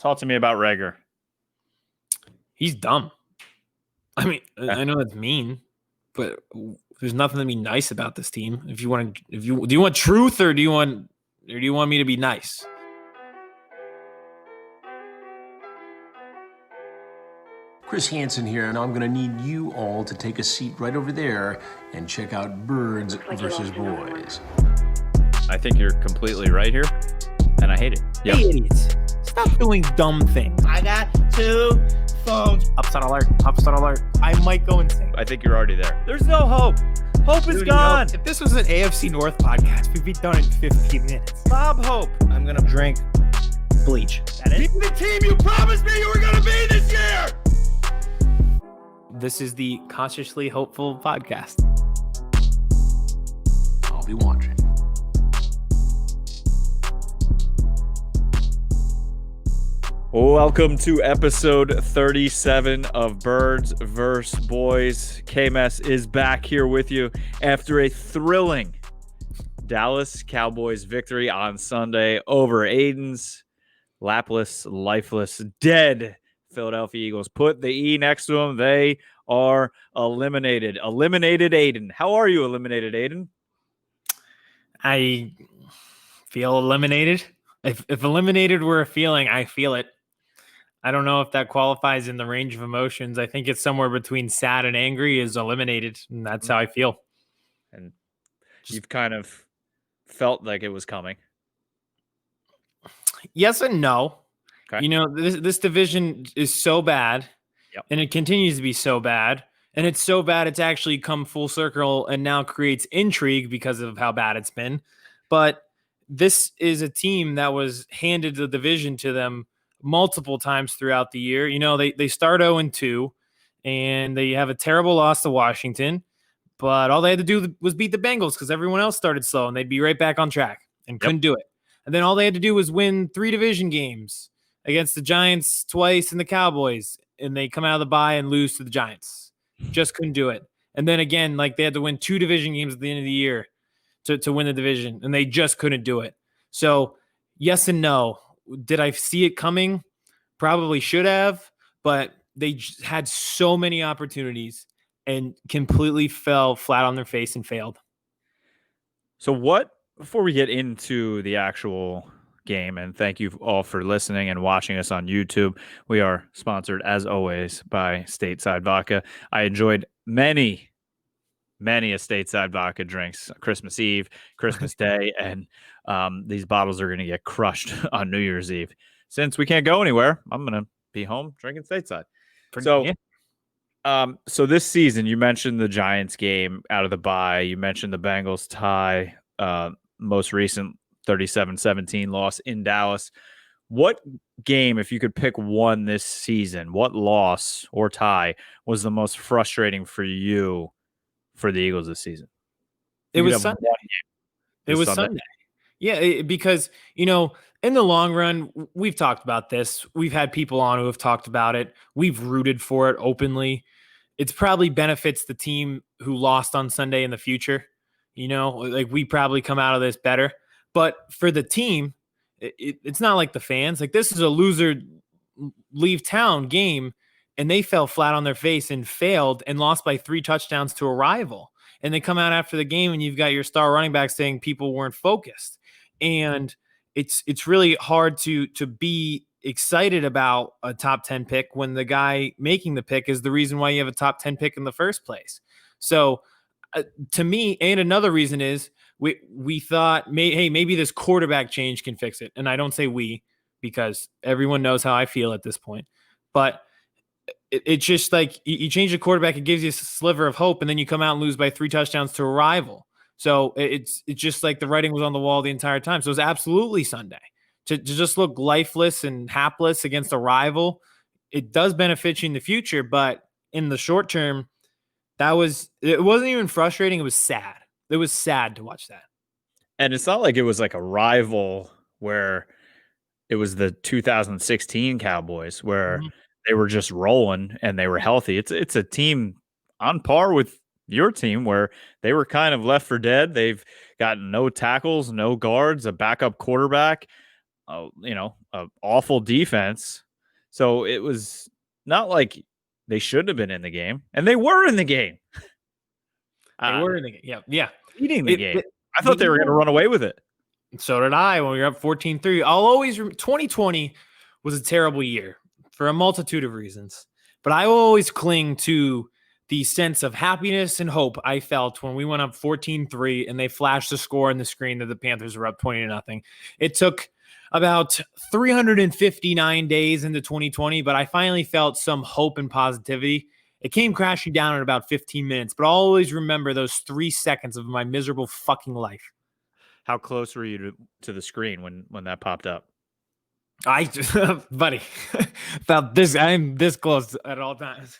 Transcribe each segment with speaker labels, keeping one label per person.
Speaker 1: Talk to me about Rager.
Speaker 2: He's dumb. I mean, I know that's mean, but there's nothing to be nice about this team. Do you want truth or do you want me to be nice?
Speaker 3: Chris Hansen here, and I'm going to need you all to take a seat right over there and check out Birds versus Boys.
Speaker 1: I think you're completely right here, and I hate it.
Speaker 2: Yep. Hey, idiots. Stop doing dumb things.
Speaker 4: I got 2 phones.
Speaker 2: Upset alert. I might go insane.
Speaker 1: I think you're already there. There's no hope. Hope is gone.
Speaker 2: If this was an AFC North podcast, we'd be done in 15 minutes.
Speaker 1: Bob Hope.
Speaker 2: I'm going to drink bleach.
Speaker 4: That is the team you promised me you were going to be this year.
Speaker 2: This is the Consciously Hopeful podcast.
Speaker 3: I'll be watching.
Speaker 1: Welcome to episode 37 of Birds vs. Boys. Kmess is back here with you after a thrilling Dallas Cowboys victory on Sunday over Aidan's lapless, lifeless, dead Philadelphia Eagles. Put the E next to them. They are eliminated. Eliminated Aidan. How are you, Eliminated Aidan?
Speaker 2: I feel eliminated. If eliminated were a feeling, I feel it. I don't know if that qualifies in the range of emotions. I think it's somewhere between sad and angry is eliminated, and that's how I feel.
Speaker 1: And you've kind of felt like it was coming.
Speaker 2: Yes and no.
Speaker 1: Okay.
Speaker 2: You know, this division is so bad, and it continues to be so bad, and it's so bad it's actually come full circle and now creates intrigue because of how bad it's been. But this is a team that was handed the division to them multiple times throughout the year. You know, they start 0-2, and they have a terrible loss to Washington, but all they had to do was beat the Bengals because everyone else started slow, and they'd be right back on track and couldn't do it. And then all they had to do was win 3 division games against the Giants twice and the Cowboys, and they come out of the bye and lose to the Giants. Just couldn't do it. And then again, like they had to win 2 division games at the end of the year to win the division, and they just couldn't do it. So yes and no. Did I see it coming? Probably should have, but they just had so many opportunities and completely fell flat on their face and failed.
Speaker 1: So before we get into the actual game, and thank you all for listening and watching us on YouTube. We are sponsored, as always, by Stateside Vodka. I enjoyed many a Stateside Vodka drinks Christmas Eve, Christmas Day, and these bottles are going to get crushed on New Year's Eve. Since we can't go anywhere, I'm going to be home drinking Stateside. So this season, you mentioned the Giants game out of the bye. You mentioned the Bengals tie, most recent 37-17 loss in Dallas. What game, if you could pick one this season, what loss or tie was the most frustrating for you for the Eagles this season?
Speaker 2: It was Sunday. It was Sunday. Yeah, because, you know, in the long run, we've talked about this. We've had people on who have talked about it. We've rooted for it openly. It's probably benefits the team who lost on Sunday in the future. You know, like we probably come out of this better. But for the team, it's not like the fans. Like this is a loser leave town game, and they fell flat on their face and failed and lost by 3 touchdowns to a rival. And they come out after the game, and you've got your star running back saying people weren't focused. And it's really hard to be excited about a top 10 pick when the guy making the pick is the reason why you have a top 10 pick in the first place. So to me, and another reason is we thought, maybe this quarterback change can fix it. And I don't say we, because everyone knows how I feel at this point. But it's just like you change the quarterback, it gives you a sliver of hope, and then you come out and lose by 3 touchdowns to a rival. So it's just like the writing was on the wall the entire time. So it was absolutely Sunday. To just look lifeless and hapless against a rival, it does benefit you in the future, but in the short term, it wasn't even frustrating. It was sad. It was sad to watch that.
Speaker 1: And it's not like it was like a rival where it was the 2016 Cowboys where they were just rolling and they were healthy. It's a team on par with your team where they were kind of left for dead. They've got no tackles, no guards, a backup quarterback. a awful defense. So it was not like they shouldn't have been in the game, and they were in the game.
Speaker 2: They were in the game. Yeah.
Speaker 1: Eating the game. I thought they were going to run away with it.
Speaker 2: So did I when we were up 14-3. I'll always 2020 was a terrible year for a multitude of reasons, but I will always cling to the sense of happiness and hope I felt when we went up 14-3 and they flashed the score on the screen that the Panthers were up 20-0. It took about 359 days into 2020, but I finally felt some hope and positivity. It came crashing down in about 15 minutes, but I'll always remember those 3 seconds of my miserable fucking life.
Speaker 1: How close were you to the screen when that popped up?
Speaker 2: Buddy, felt this. I'm this close at all times.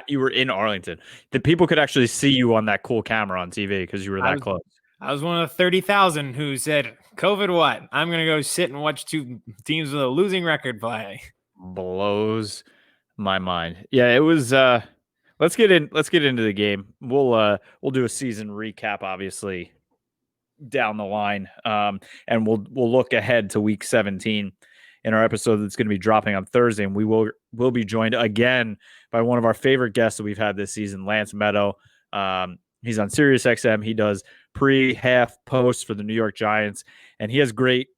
Speaker 1: You were in Arlington. The people could actually see you on that cool camera on TV because you were that close.
Speaker 2: I was one of the 30,000 who said, COVID what? I'm going to go sit and watch two teams with a losing record play.
Speaker 1: Blows my mind. Yeah, it was let's get into the game. We'll do a season recap obviously down the line. And we'll look ahead to week 17 in our episode that's going to be dropping on Thursday, and we will be joined again by one of our favorite guests that we've had this season, Lance Meadow. He's on SiriusXM. He does pre-half posts for the New York Giants, and he has great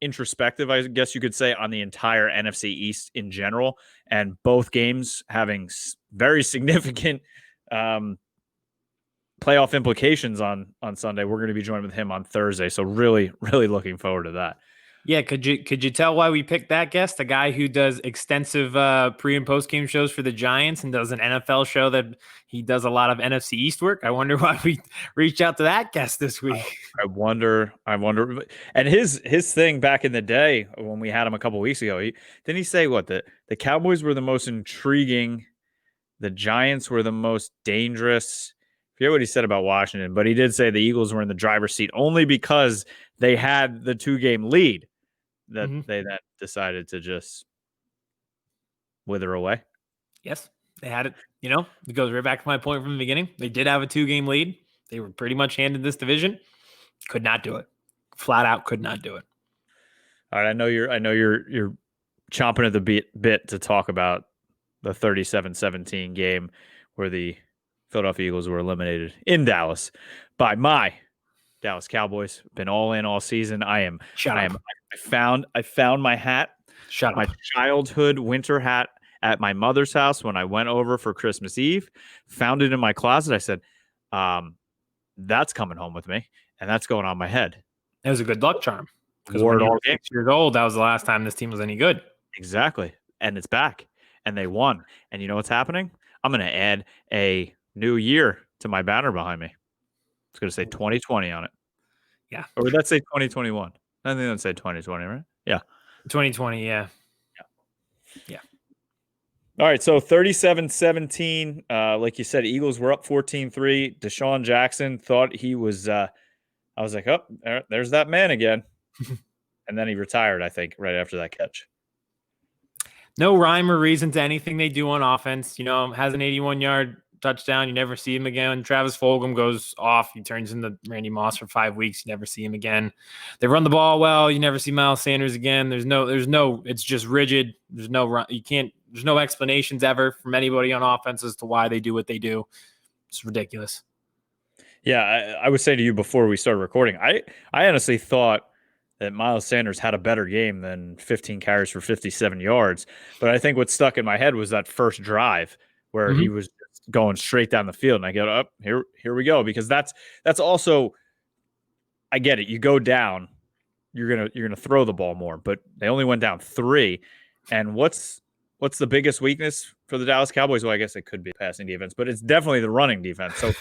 Speaker 1: introspective, I guess you could say, on the entire NFC East in general, and both games having very significant playoff implications on Sunday. We're going to be joined with him on Thursday, so really, really looking forward to that.
Speaker 2: Yeah, could you tell why we picked that guest? A guy who does extensive pre and post game shows for the Giants and does an NFL show that he does a lot of NFC East work. I wonder why we reached out to that guest this week.
Speaker 1: I wonder. And his thing back in the day when we had him a couple weeks ago, didn't he say what the Cowboys were the most intriguing, the Giants were the most dangerous. I forget what he said about Washington, but he did say the Eagles were in the driver's seat only because they had the 2-game lead that they then decided to just wither away.
Speaker 2: Yes, they had it. It goes right back to my point from the beginning. They did have a 2-game lead. They were pretty much handed this division. Could not do it. Flat out could not do it.
Speaker 1: All right, I know you're chomping at the bit to talk about the 37-17 game where the Philadelphia Eagles were eliminated in Dallas by my Dallas Cowboys. Been all in all season. I found my hat. My childhood winter hat at my mother's house when I went over for Christmas Eve. Found it in my closet. I said, that's coming home with me, and that's going on my head.
Speaker 2: It was a good luck charm. Because when you were 6 years old, that was the last time this team was any good.
Speaker 1: Exactly. And it's back. And they won. And you know what's happening? I'm going to add a new year to my banner behind me. It's going to say 2020 on it.
Speaker 2: Yeah.
Speaker 1: Or would that say 2021? I think that'd say 2020, right? Yeah.
Speaker 2: 2020, yeah.
Speaker 1: All right, so 37-17. Like you said, Eagles were up 14-3. Deshaun Jackson thought he was I was like, oh, there's that man again. And then he retired, I think, right after that catch.
Speaker 2: No rhyme or reason to anything they do on offense. Has an 81-yard touchdown. You never see him again. Travis Fulgham goes off. He turns into Randy Moss for 5 weeks. You never see him again. They run the ball well. You never see Miles Sanders again. There's no, it's just rigid. There's no explanations ever from anybody on offense as to why they do what they do. It's ridiculous.
Speaker 1: Yeah, I would say to you before we started recording, I honestly thought that Miles Sanders had a better game than 15 carries for 57 yards. But I think what stuck in my head was that first drive where he was going straight down the field, and I go, up here we go, because that's also, I get it. You go down, you're gonna throw the ball more, but they only went down 3. And what's the biggest weakness for the Dallas Cowboys? Well, I guess it could be passing defense, but it's definitely the running defense. So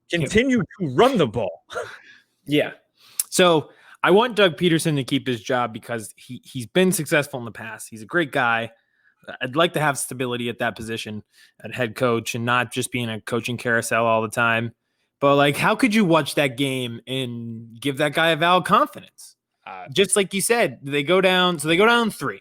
Speaker 1: continue to run the ball.
Speaker 2: Yeah. So I want Doug Peterson to keep his job because he's been successful in the past. He's a great guy. I'd like to have stability at that position at head coach and not just being a coaching carousel all the time. But how could you watch that game and give that guy a valid confidence? Just like you said, they go down 3,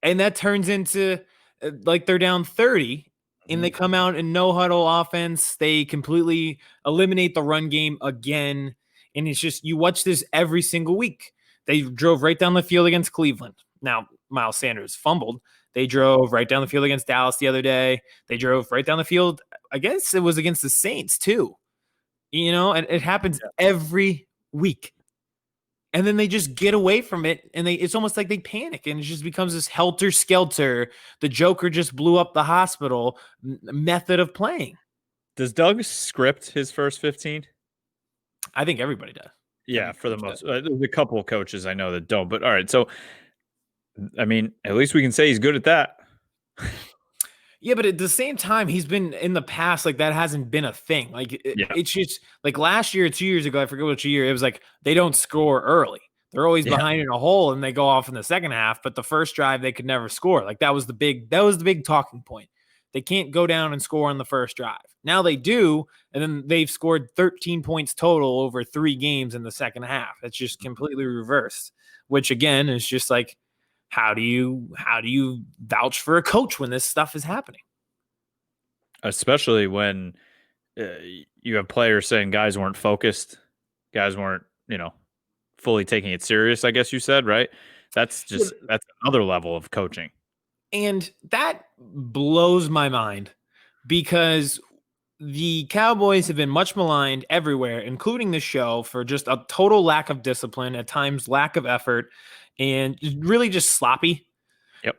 Speaker 2: and that turns into they're down 30, and they come out in no huddle offense. They completely eliminate the run game again. And it's just, you watch this every single week. They drove right down the field against Cleveland. Now, Miles Sanders fumbled. They drove right down the field against Dallas the other day. They drove right down the field. I guess it was against the Saints too. And it happens every week. And then they just get away from it, and it's almost like they panic, and it just becomes this helter-skelter. The Joker just blew up the hospital method of playing.
Speaker 1: Does Doug script his first 15?
Speaker 2: I think everybody does.
Speaker 1: Yeah, for the most. There's a couple of coaches I know that don't, but all right. So, I mean, at least we can say he's good at that.
Speaker 2: Yeah, but at the same time, he's been in the past, like that hasn't been a thing. Like it's just like last year, 2 years ago, I forget which year, it was like they don't score early. They're always behind in a hole and they go off in the second half, but the first drive they could never score. Like that was the big talking point. They can't go down and score on the first drive. Now they do, and then they've scored 13 points total over 3 games in the second half. It's just completely reversed, which again is just like, how do you vouch for a coach when this stuff is happening?
Speaker 1: Especially when you have players saying guys weren't focused, guys weren't, fully taking it serious, I guess you said, right? That's another level of coaching.
Speaker 2: And that blows my mind because the Cowboys have been much maligned everywhere, including the show, for just a total lack of discipline, at times lack of effort, and really just sloppy.
Speaker 1: Yep.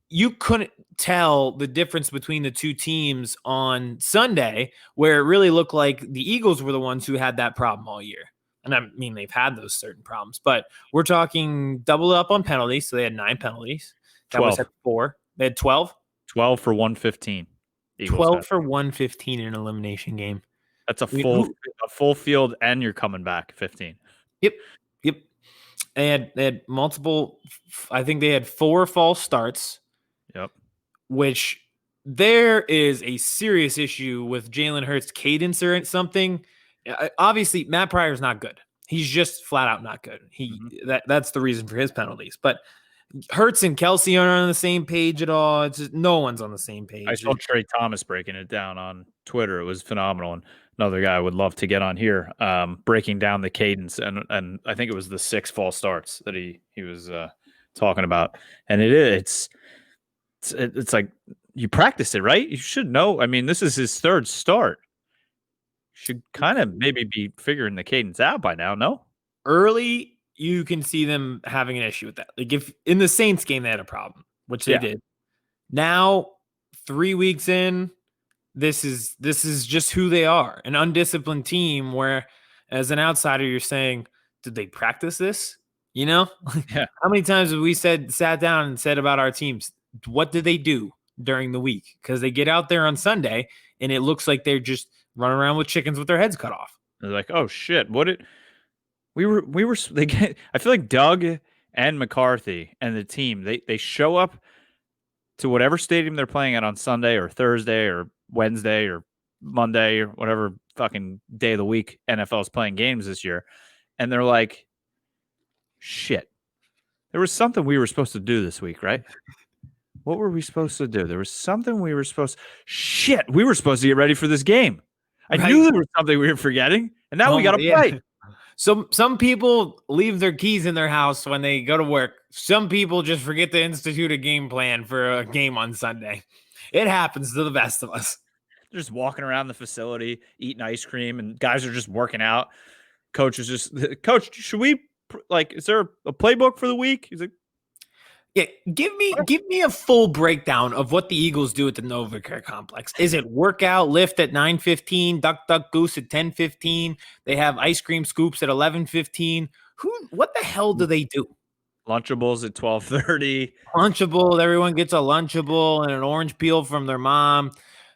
Speaker 2: You couldn't tell the difference between the two teams on Sunday, where it really looked like the Eagles were the ones who had that problem all year. And I mean, they've had those certain problems, but we're talking double up on penalties. So they had 9 penalties. Cowboys had 4. They had 12.
Speaker 1: 12 for 115.
Speaker 2: 12 for 115 in an elimination game.
Speaker 1: That's a full field, and you're coming back 15.
Speaker 2: Yep. They had multiple. I think they had 4 false starts.
Speaker 1: Yep.
Speaker 2: Which there is a serious issue with Jalen Hurts' cadence or something. Obviously, Matt Pryor's not good. He's just flat out not good. That's the reason for his penalties. But Hurts and Kelsey aren't on the same page at all. It's just, no one's on the same page.
Speaker 1: I saw Trey Thomas breaking it down on Twitter. It was phenomenal. And another guy I would love to get on here, breaking down the cadence. And I think it was the 6 false starts that he was talking about. And it's like you practice it, right? You should know. I mean, this is his 3rd start. Should kind of maybe be figuring the cadence out by now, no?
Speaker 2: Early, you can see them having an issue with that. Like if in the Saints game they had a problem, which they did. Now, 3 weeks in, this is just who they are. An undisciplined team where, as an outsider, you're saying, did they practice this? How many times have we sat down and said about our teams, what did they do during the week? Because they get out there on Sunday and it looks like they're just running around with chickens with their heads cut off.
Speaker 1: They're like, oh shit, we were I feel like Doug and McCarthy and the team, they show up to whatever stadium they're playing at on Sunday or Thursday or Wednesday or Monday or whatever fucking day of the week NFL is playing games this year, and they're like, shit, there was something we were supposed to do this week, right? What were we supposed to do? There was something we were supposed to get ready for this game. I knew there was something we were forgetting, and now we got to play.
Speaker 2: So some people leave their keys in their house when they go to work. Some people just forget to institute a game plan for a game on Sunday. It happens to the best of us.
Speaker 1: They're just walking around the facility, eating ice cream, and guys are just working out. Coach, should we, is there a playbook for the week? He's like,
Speaker 2: yeah, give me a full breakdown of what the Eagles do at the NovaCare complex. Is it workout lift at 9:15, duck goose at 10:15? They have ice cream scoops at 11:15. What the hell do they do?
Speaker 1: Lunchables at 12:30.
Speaker 2: Lunchable. Everyone gets a Lunchable and an orange peel from their mom.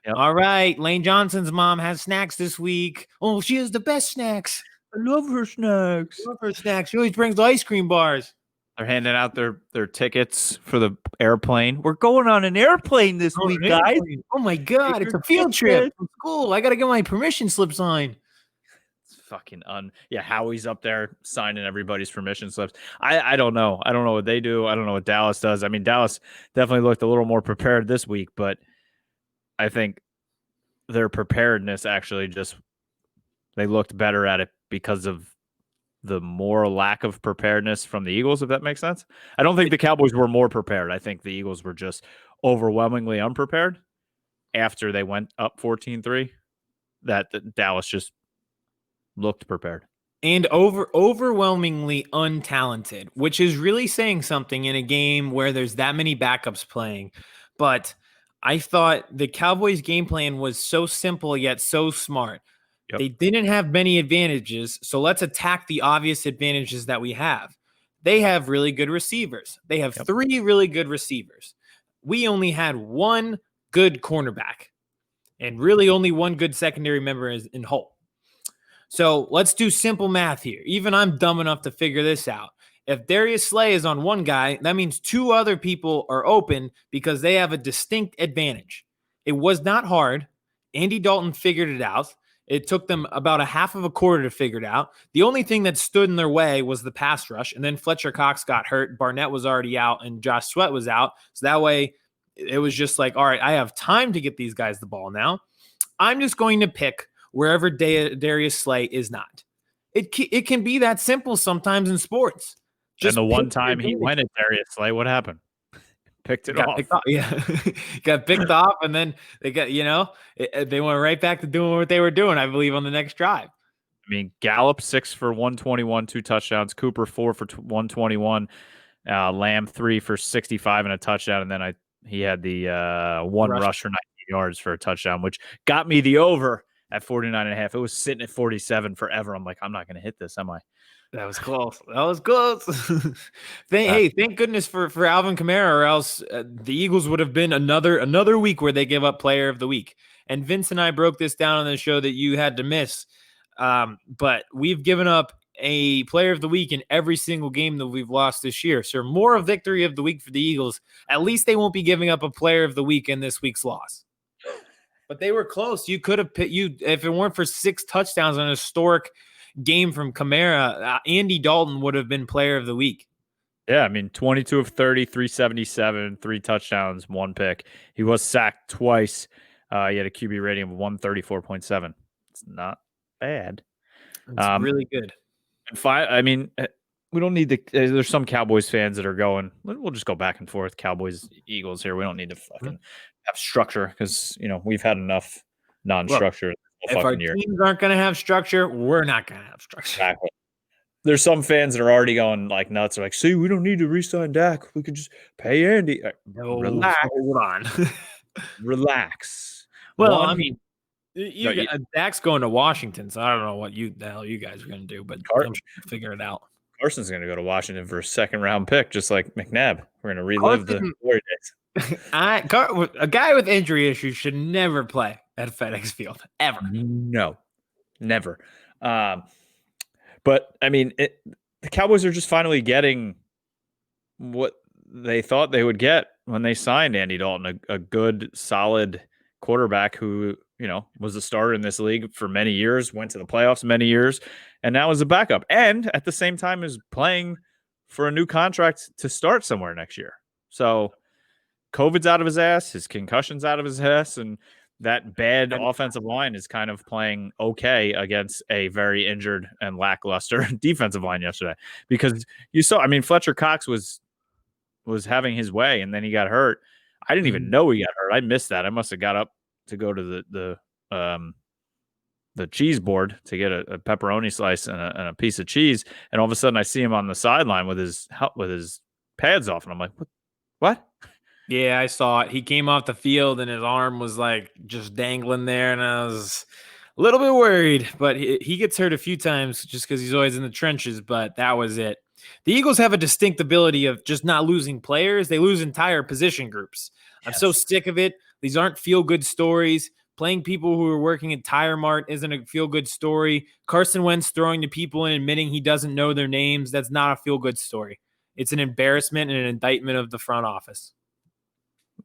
Speaker 2: Yep. All right, Lane Johnson's mom has snacks this week. Oh, she has the best snacks.
Speaker 1: I love her snacks.
Speaker 2: She always brings ice cream bars.
Speaker 1: They're handing out their tickets for the airplane. We're going on an airplane this week, guys.
Speaker 2: Oh my God, it's a field trip from school. I got to get my permission slip signed.
Speaker 1: It's fucking Howie's up there signing everybody's permission slips. I don't know. I don't know what they do. I don't know what Dallas does. I mean, Dallas definitely looked a little more prepared this week, but I think their preparedness actually they looked better at it because of the more lack of preparedness from the Eagles, if that makes sense. I don't think the Cowboys were more prepared. I think the Eagles were just overwhelmingly unprepared after they went up 14-3, that Dallas just looked prepared.
Speaker 2: And overwhelmingly untalented, which is really saying something in a game where there's that many backups playing. But I thought the Cowboys' game plan was so simple yet so smart.
Speaker 1: Yep.
Speaker 2: They didn't have many advantages, so let's attack the obvious advantages that we have. They have really good receivers. They have 3 really good receivers. We only had 1 good cornerback and really only 1 good secondary member in Holt. So let's do simple math here. Even I'm dumb enough to figure this out. If Darius Slay is on one guy, that means 2 other people are open because they have a distinct advantage. It was not hard. Andy Dalton figured it out. It took them about a half of a quarter to figure it out. The only thing that stood in their way was the pass rush, and then Fletcher Cox got hurt. Barnett was already out, and Josh Sweat was out. So that way, it was just like, all right, I have time to get these guys the ball now. I'm just going to pick wherever Darius Slay is not. It can be that simple sometimes in sports.
Speaker 1: Just and the one time he went at Darius Slay, what happened? Picked it off.
Speaker 2: Yeah. Got picked off, and then they got, they went right back to doing what they were doing, I believe, on the next drive.
Speaker 1: I mean, Gallup 6 for 121, 2 touchdowns. Cooper 4 for 121. Lamb 3 for 65 and a touchdown. And then he had the one rush for 90 yards for a touchdown, which got me the over at 49.5. It was sitting at 47 forever. I'm like, I'm not going to hit this, am I?
Speaker 2: That was close. Thank goodness for Alvin Kamara, or else the Eagles would have been another week where they give up player of the week. And Vince and I broke this down on the show that you had to miss. But we've given up a player of the week in every single game that we've lost this year. So more of victory of the week for the Eagles. At least they won't be giving up a player of the week in this week's loss. But they were close. You could have if it weren't for 6 touchdowns on a historic game from Kamara, Andy Dalton would have been player of the week.
Speaker 1: Yeah, I mean, 22 of 30, 377, 3 touchdowns, 1 pick. He was sacked twice. He had a QB rating of 134.7. It's not bad.
Speaker 2: It's really good.
Speaker 1: I mean, we don't need to. There's some Cowboys fans that are going, we'll just go back and forth, Cowboys, Eagles here. We don't need to fucking have structure because, we've had enough non-structure.
Speaker 2: If our teams aren't going to have structure, we're not going to have structure.
Speaker 1: Exactly. There's some fans that are already going like nuts. They're like, see, we don't need to re-sign Dak. We could just pay Andy. Relax.
Speaker 2: Hold on.
Speaker 1: Relax.
Speaker 2: Well, Dak's going to Washington, so I don't know what the hell you guys are going to do, but I'm sure you'll figure it out.
Speaker 1: Carson's going to go to Washington for a 2nd-round pick, just like McNabb. We're going to relive the glory days.
Speaker 2: A guy with injury issues should never play at FedEx Field, ever.
Speaker 1: No, never. But, I mean, the Cowboys are just finally getting what they thought they would get when they signed Andy Dalton, a good, solid quarterback who, was a starter in this league for many years, went to the playoffs many years, and now is a backup. And at the same time is playing for a new contract to start somewhere next year. So COVID's out of his ass, his concussion's out of his ass, and that bad offensive line is kind of playing okay against a very injured and lackluster defensive line yesterday. Because you saw, Fletcher Cox was having his way, and then he got hurt. I didn't even know he got hurt. I missed that. I must have got up to go to the cheese board to get a pepperoni slice and a piece of cheese, and all of a sudden I see him on the sideline with his pads off, and I'm like, what?
Speaker 2: Yeah, I saw it. He came off the field and his arm was like just dangling there, and I was a little bit worried. But he gets hurt a few times just because he's always in the trenches. But that was it. The Eagles have a distinct ability of just not losing players; they lose entire position groups. Yes. I'm so sick of it. These aren't feel-good stories. Playing people who are working at Tire Mart isn't a feel-good story. Carson Wentz throwing to people and admitting he doesn't know their names, that's not a feel-good story. It's an embarrassment and an indictment of the front office.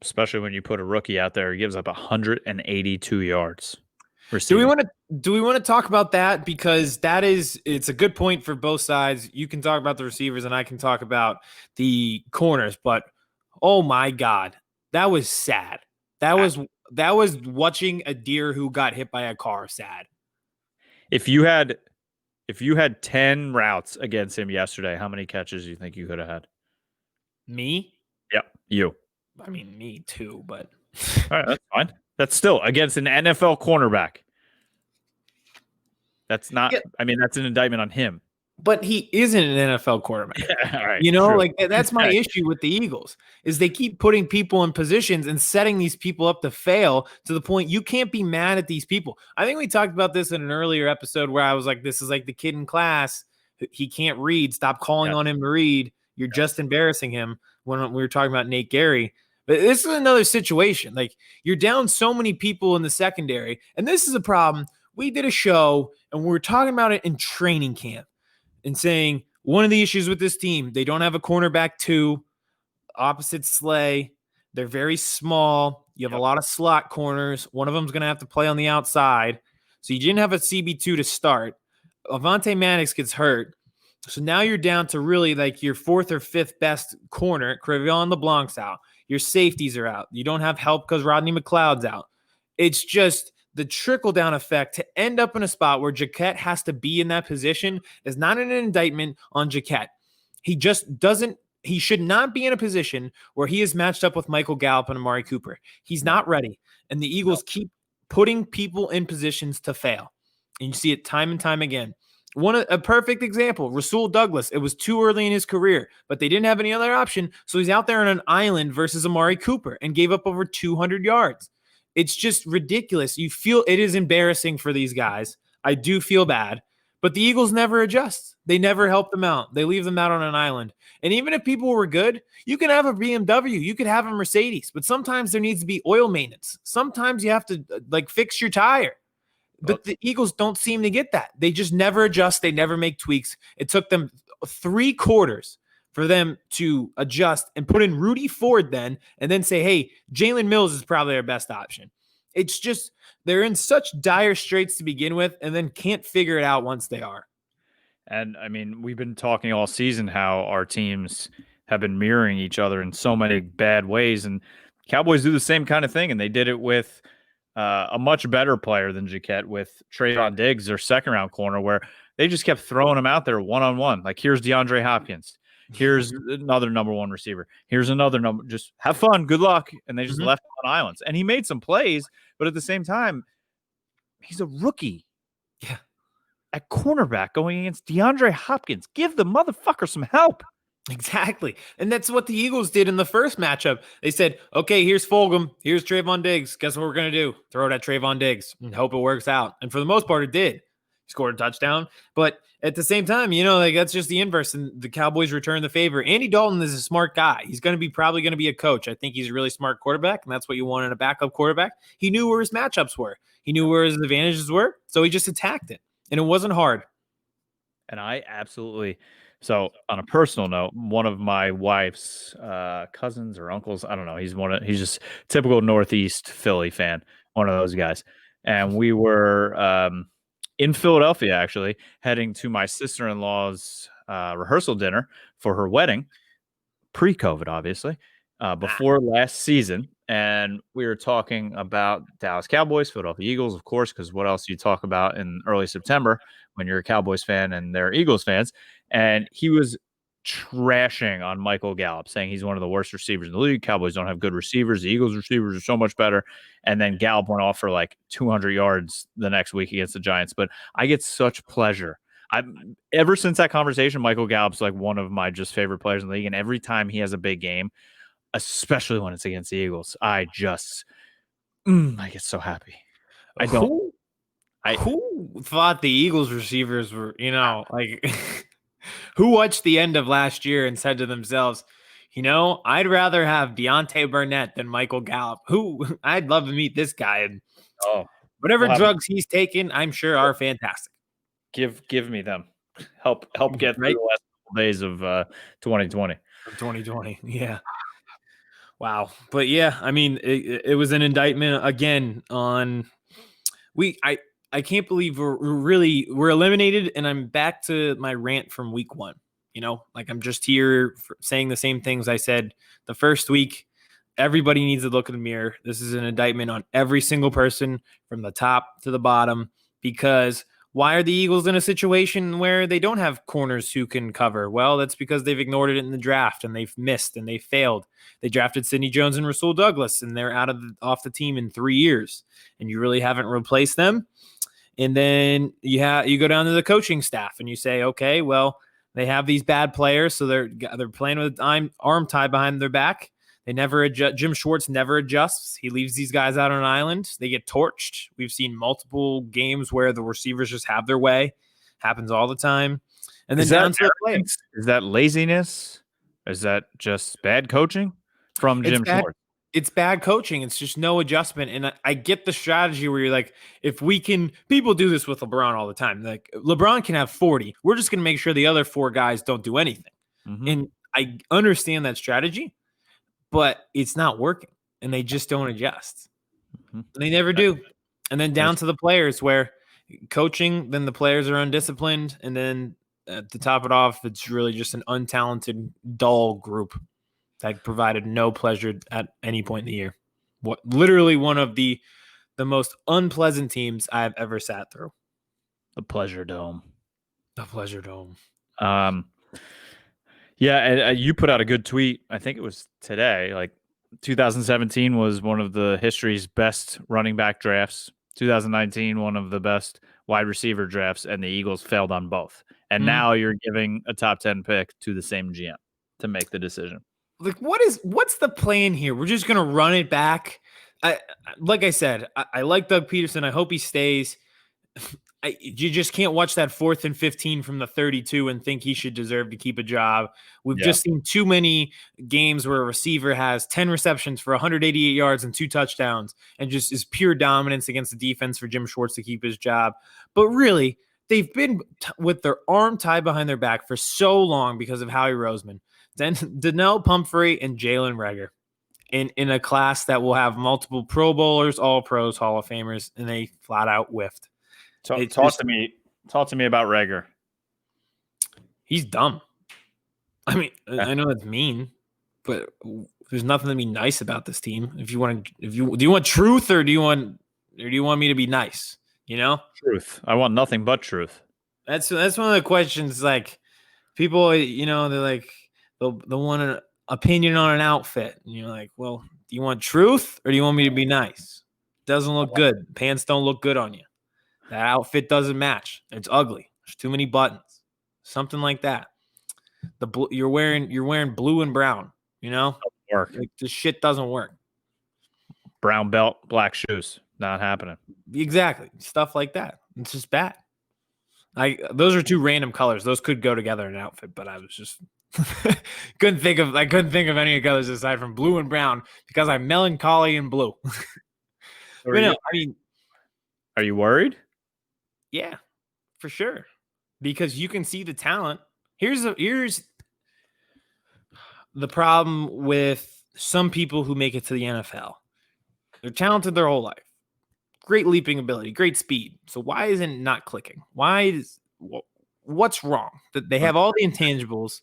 Speaker 1: Especially when you put a rookie out there, he gives up 182 yards.
Speaker 2: Do we want to talk about that? Because it's a good point for both sides. You can talk about the receivers and I can talk about the corners, but oh my God, that was sad. That was watching a deer who got hit by a car sad.
Speaker 1: If you had If you had 10 routes against him yesterday, how many catches do you think you could have had?
Speaker 2: Me?
Speaker 1: Yep, you.
Speaker 2: I mean, me too, but
Speaker 1: all right, that's fine. That's still against an NFL cornerback. That's not.
Speaker 2: Yeah.
Speaker 1: I mean, that's an indictment on him.
Speaker 2: But he isn't an NFL quarterback.
Speaker 1: All right,
Speaker 2: You know,
Speaker 1: true.
Speaker 2: like that's my issue with the Eagles is they keep putting people in positions and setting these people up to fail to the point you can't be mad at these people. I think we talked about this in an earlier episode where I was like, this is like the kid in class. He can't read. Stop calling on him to read. You're just embarrassing him when we were talking about Nate Gary. But this is another situation. Like you're down so many people in the secondary. And this is a problem. We did a show and we were talking about it in training camp. And saying one of the issues with this team, they don't have a cornerback 2, opposite Slay. They're very small. You have a lot of slot corners. One of them's going to have to play on the outside. So you didn't have a CB2 to start. Avonte Maddox gets hurt. So now you're down to really like your 4th or 5th best corner. Crevion LeBlanc's out. Your safeties are out. You don't have help because Rodney McLeod's out. It's just the trickle-down effect to end up in a spot where Jaquette has to be in that position is not an indictment on Jaquette. He just doesn't – he should not be in a position where he is matched up with Michael Gallup and Amari Cooper. He's not ready. And the Eagles keep putting people in positions to fail. And you see it time and time again. A perfect example, Rasul Douglas. It was too early in his career, but they didn't have any other option. So he's out there on an island versus Amari Cooper and gave up over 200 yards. It's just ridiculous. You feel it is embarrassing for these guys. I do feel bad, but the Eagles never adjust. They never help them out. They leave them out on an island. And even if people were good, you can have a BMW, you could have a Mercedes, but sometimes there needs to be oil maintenance. Sometimes you have to like fix your tire. But the Eagles don't seem to get that. They just never adjust. They never make tweaks. It took them 3 quarters for them to adjust and put in Rudy Ford then and then say, hey, Jalen Mills is probably our best option. It's just they're in such dire straits to begin with and then can't figure it out once they are.
Speaker 1: And, I mean, we've been talking all season how our teams have been mirroring each other in so many bad ways. And Cowboys do the same kind of thing, and they did it with a much better player than Jaquette with Trayvon Diggs, their second-round corner, where they just kept throwing him out there one-on-one. Like, here's DeAndre Hopkins. Here's another number 1 receiver. Here's another number. Just have fun. Good luck. And they just left him on islands. And he made some plays, but at the same time, he's a rookie.
Speaker 2: Yeah.
Speaker 1: At cornerback going against DeAndre Hopkins. Give the motherfucker some help.
Speaker 2: Exactly. And that's what the Eagles did in the first matchup. They said, okay, here's Fulgham. Here's Trayvon Diggs. Guess what we're going to do? Throw it at Trayvon Diggs and hope it works out. And for the most part, it did. He scored a touchdown. But at the same time, you know, like that's just the inverse. And the Cowboys return the favor. Andy Dalton is a smart guy. He's going to be probably going to be a coach. I think he's a really smart quarterback. And that's what you want in a backup quarterback. He knew where his matchups were. He knew where his advantages were. So he just attacked it. And it wasn't hard.
Speaker 1: And I absolutely – so on a personal note, one of my wife's cousins or uncles, I don't know, he's just typical Northeast Philly fan, one of those guys. And we were in Philadelphia, actually, heading to my sister-in-law's rehearsal dinner for her wedding, pre-COVID, obviously, before last season. And we were talking about Dallas Cowboys, Philadelphia Eagles, of course, because what else do you talk about in early September when you're a Cowboys fan and they're Eagles fans? And he was trashing on Michael Gallup, saying he's one of the worst receivers in the league. Cowboys don't have good receivers. The Eagles receivers are so much better. And then Gallup went off for like 200 yards the next week against the Giants. But I get such pleasure. Ever since that conversation, Michael Gallup's like one of my just favorite players in the league. And every time he has a big game, especially when it's against the Eagles, I get so happy.
Speaker 2: Who thought the Eagles receivers were, like who watched the end of last year and said to themselves, I'd rather have Deontay Burnett than Michael Gallup. I'd love to meet this guy. And whatever drugs he's taken, I'm sure are fantastic.
Speaker 1: Give me them. Help get through the last couple days of 2020.
Speaker 2: 2020, yeah. Wow. But yeah, I mean, it was an indictment again on I can't believe we're eliminated, and I'm back to my rant from week 1. Like I'm just here saying the same things I said the first week. Everybody needs to look in the mirror. This is an indictment on every single person from the top to the bottom, because Why are the Eagles in a situation where they don't have corners who can cover? Well, that's because they've ignored it in the draft and they've missed and they failed. They drafted Sidney Jones and Rasul Douglas, and they're off the team in 3 years, and you really haven't replaced them. And then you go down to the coaching staff and you say, okay, well, they have these bad players, so they're playing with an arm tied behind their back. They never adjust. Jim Schwartz never adjusts. He leaves these guys out on an island. They get torched. We've seen multiple games where the receivers just have their way. Happens all the time. And then down to the players.
Speaker 1: Is that laziness? Is that just bad coaching from Jim Schwartz?
Speaker 2: It's bad coaching. It's just no adjustment. And I get the strategy where you're like, if we can, people do this with LeBron all the time. Like LeBron can have 40. We're just going to make sure the other 4 guys don't do anything. Mm-hmm. And I understand that strategy, but it's not working. And they just don't adjust. Mm-hmm. They never do. And then down to the players where coaching, then the players are undisciplined. And then to top it off, it's really just an untalented, dull group that provided no pleasure at any point in the year. Literally one of the most unpleasant teams I've ever sat through.
Speaker 1: The Pleasure Dome.
Speaker 2: The Pleasure Dome.
Speaker 1: Yeah, and you put out a good tweet. I think it was today. Like 2017 was one of the history's best running back drafts. 2019, one of the best wide receiver drafts, and the Eagles failed on both. And now you're giving a top 10 pick to the same GM to make the decision.
Speaker 2: Like, what's the plan here? We're just going to run it back. Like I said, I like Doug Peterson. I hope he stays. You just can't watch that 4th and 15 from the 32 and think he should deserve to keep a job. We've just seen too many games where a receiver has 10 receptions for 188 yards and 2 touchdowns and just is pure dominance against the defense for Jim Schwartz to keep his job. But really, they've been with their arm tied behind their back for so long because of Howie Roseman. Then Donnell Pumphrey and Jalen Reagor in a class that will have multiple Pro Bowlers, All Pros, Hall of Famers, and they flat out whiffed.
Speaker 1: Talk to me about Reagor.
Speaker 2: He's dumb. I mean, I know that's mean, but there's nothing to be nice about this team. Do you want truth or do you want me to be nice? You know,
Speaker 1: truth. I want nothing but truth.
Speaker 2: That's one of the questions. Like people, they're like they'll want an opinion on an outfit, and you're like, well, do you want truth or do you want me to be nice? Doesn't look good. Pants don't look good on you. That outfit doesn't match. It's ugly. There's too many buttons. Something like that. You're wearing blue and brown. Doesn't
Speaker 1: work.
Speaker 2: Like, this shit doesn't work.
Speaker 1: Brown belt, black shoes. Not happening.
Speaker 2: Exactly. Stuff like that. It's just bad. Those are 2 random colors. Those could go together in an outfit, but I was just couldn't think of any colors aside from blue and brown because I'm melancholy and blue.
Speaker 1: Are you worried?
Speaker 2: Yeah, for sure. Because you can see the talent. Here's the problem with some people who make it to the NFL. They're talented their whole life. Great leaping ability, great speed. So why isn't it not clicking? What's wrong? That they have all the intangibles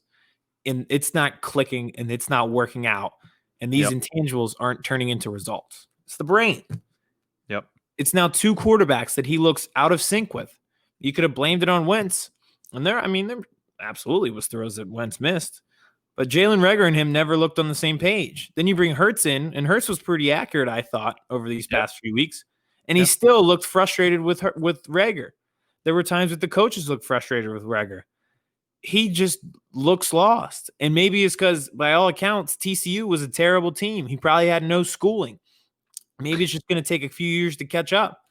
Speaker 2: and it's not clicking and it's not working out. And these intangibles aren't turning into results. It's the brain.
Speaker 1: Yep.
Speaker 2: It's now 2 quarterbacks that he looks out of sync with. You could have blamed it on Wentz. And there absolutely was throws that Wentz missed. But Jalen Reagor and him never looked on the same page. Then you bring Hurts in, and Hurts was pretty accurate, I thought, over these past few weeks. And he still looked frustrated with Reagor. There were times that the coaches looked frustrated with Reagor. He just looks lost. And maybe it's because, by all accounts, TCU was a terrible team. He probably had no schooling. Maybe it's just going to take a few years to catch up.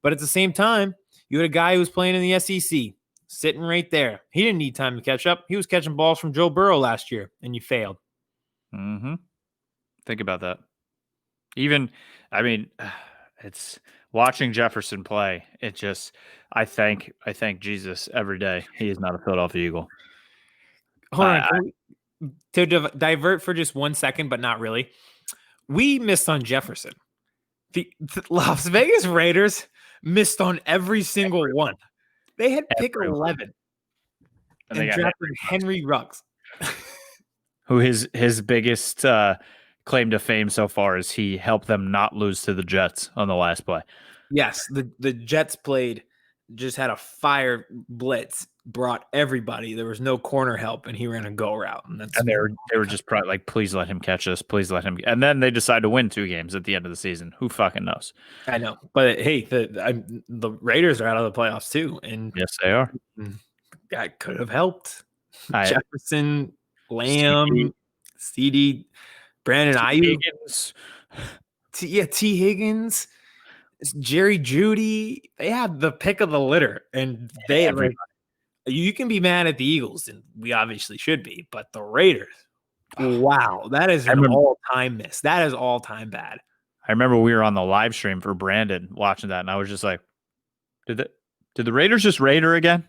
Speaker 2: But at the same time, you had a guy who was playing in the SEC, sitting right there. He didn't need time to catch up. He was catching balls from Joe Burrow last year, and you failed.
Speaker 1: Mm-hmm. Think about that. It's watching Jefferson play. It just, I thank Jesus every day. He is not a Philadelphia Eagle.
Speaker 2: Hold on. To divert for just 1 second, but not really. We missed on Jefferson. The Las Vegas Raiders missed on every single one. They had pick 11 and drafted Henry Ruggs.
Speaker 1: Who his biggest claim to fame so far is he helped them not lose to the Jets on the last play.
Speaker 2: Yes, the Jets played just had a fire blitz, brought everybody. There was no corner help, and he ran a go route. And
Speaker 1: they were just probably like, please let him catch us. Please let him. And then they decide to win 2 games at the end of the season. Who fucking knows?
Speaker 2: I know. But hey, the Raiders are out of the playoffs too. And
Speaker 1: yes, they are.
Speaker 2: That could have helped. Jefferson, Lamb, CD, Brandon Ayuk. T. Higgins, Jerry Jeudy. They had the pick of the litter, and you can be mad at the Eagles, and we obviously should be, but the Raiders, wow, that is an all-time miss. That is all-time bad.
Speaker 1: I remember we were on the live stream for Brandon watching that, and I was just like, did the Raiders just Raider again?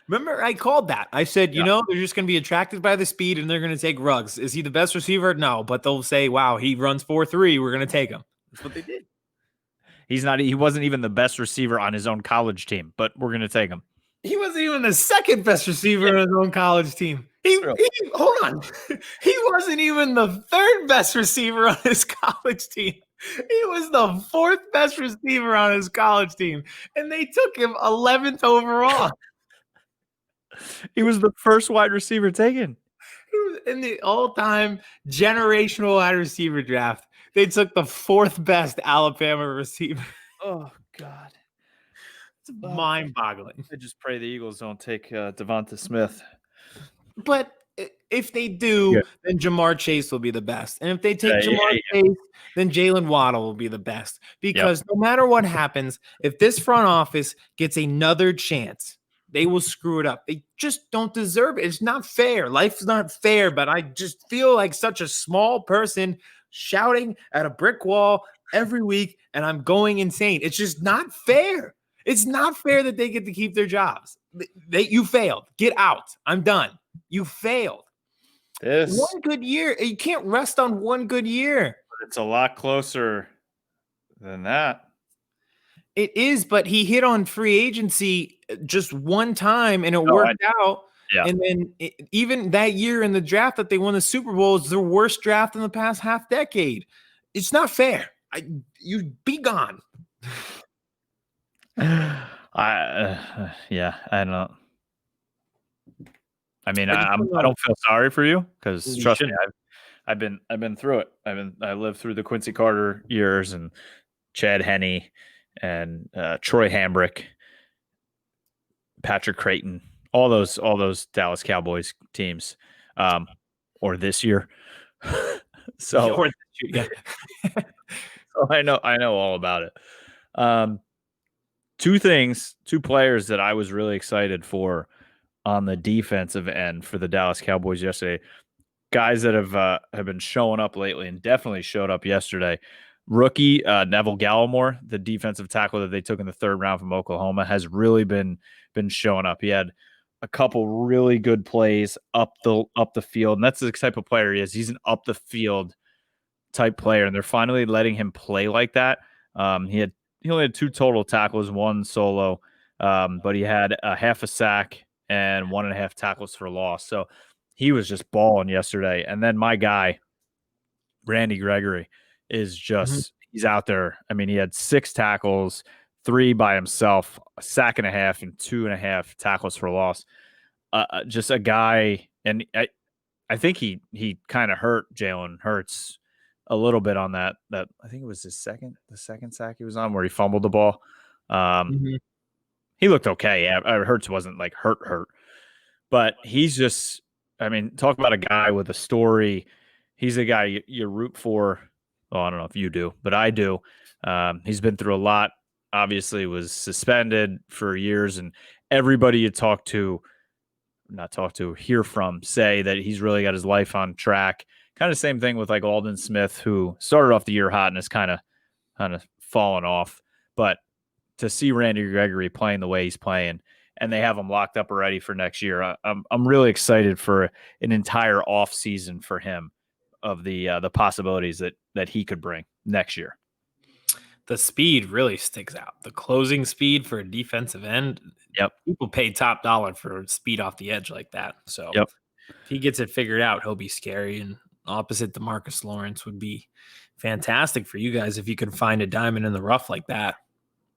Speaker 2: Remember, I called that. I said, they're just going to be attracted by the speed, and they're going to take Ruggs. Is he the best receiver? No, but they'll say, wow, he runs 4.3. We're going to take him. That's what they did.
Speaker 1: He wasn't even the best receiver on his own college team, but we're going to take him.
Speaker 2: He wasn't even the second best receiver on his own college team. Hold on. He wasn't even the third best receiver on his college team. He was the 4th best receiver on his college team, and they took him 11th overall.
Speaker 1: He was the first wide receiver taken.
Speaker 2: He was in the all-time generational wide receiver draft. They took the 4th best Alabama receiver.
Speaker 1: Oh, God.
Speaker 2: It's mind-boggling.
Speaker 1: I just pray the Eagles don't take Devonta Smith.
Speaker 2: But if they do, then Jamar Chase will be the best. And if they take Jamar Chase, then Jalen Waddle will be the best. Because no matter what happens, if this front office gets another chance, they will screw it up. They just don't deserve it. It's not fair. Life's not fair, but I just feel like such a small person shouting at a brick wall every week, and I'm going insane. It's just not fair. It's not fair that they get to keep their jobs. You failed. Get out. I'm done. You failed. One good year. You can't rest on one good year.
Speaker 1: But it's a lot closer than that.
Speaker 2: It is, but he hit on free agency just one time, and it worked out. Yeah. And then even that year in the draft that they won the Super Bowl is the worst draft in the past half decade. It's not fair. You be gone.
Speaker 1: I don't know. I mean, I don't feel sorry for you because trust me, I've been through it. I lived through the Quincy Carter years and Chad Henne and Troy Hambrick, Patrick Creighton, all those Dallas Cowboys teams, or this year. So I know all about it. 2 players that I was really excited for on the defensive end for the Dallas Cowboys yesterday. Guys that have been showing up lately and definitely showed up yesterday. Rookie Neville Gallimore, the defensive tackle that they took in the 3rd round from Oklahoma, has really been showing up. He had a couple really good plays up the field, and that's the type of player he is. He's an up the field type player, and they're finally letting him play like that. He only had 2 total tackles, 1 solo, but he had a half a sack and 1.5 tackles for loss. So he was just balling yesterday. And then my guy, Randy Gregory, is just he's out there. I mean, he had 6 tackles, 3 by himself, a sack and a half, and 2.5 tackles for loss. Just a guy, and I think he kind of hurt Jalen Hurts a little bit on that. I think it was the second sack he was on where he fumbled the ball. He looked okay. Yeah, Hurts wasn't like hurt, but he's just. I mean, talk about a guy with a story. He's a guy you root for. Well, I don't know if you do, but I do. He's been through a lot. Obviously, was suspended for years, and everybody you hear from say that he's really got his life on track. Kind of same thing with like Aldon Smith, who started off the year hot and has kind of fallen off. But to see Randy Gregory playing the way he's playing, and they have him locked up already for next year, I'm really excited for an entire off season for him of the possibilities that he could bring next year.
Speaker 2: The speed really sticks out. The closing speed for a defensive end.
Speaker 1: Yep.
Speaker 2: People pay top dollar for speed off the edge like that. So if he gets it figured out, he'll be scary. And opposite DeMarcus Lawrence would be fantastic for you guys if you can find a diamond in the rough like that.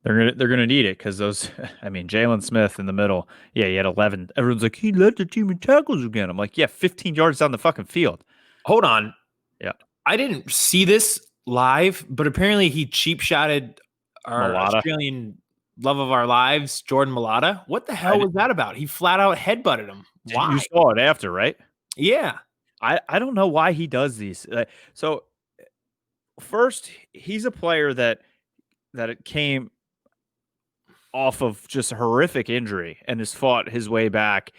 Speaker 1: They're gonna need it because those. I mean, Jalen Smith in the middle. Yeah, he had 11. Everyone's like, he led the team in tackles again. I'm like, yeah, 15 yards down the fucking field.
Speaker 2: Hold on.
Speaker 1: Yeah,
Speaker 2: I didn't see this live, but apparently he cheap shotted our
Speaker 1: Mailata.
Speaker 2: Australian love of our lives, Jordan Mailata. What the hell was that about? He flat out headbutted him. Why?
Speaker 1: You saw it after, right?
Speaker 2: Yeah.
Speaker 1: I don't know why he does these. So first, he's a player that it came off of just a horrific injury and has fought his way back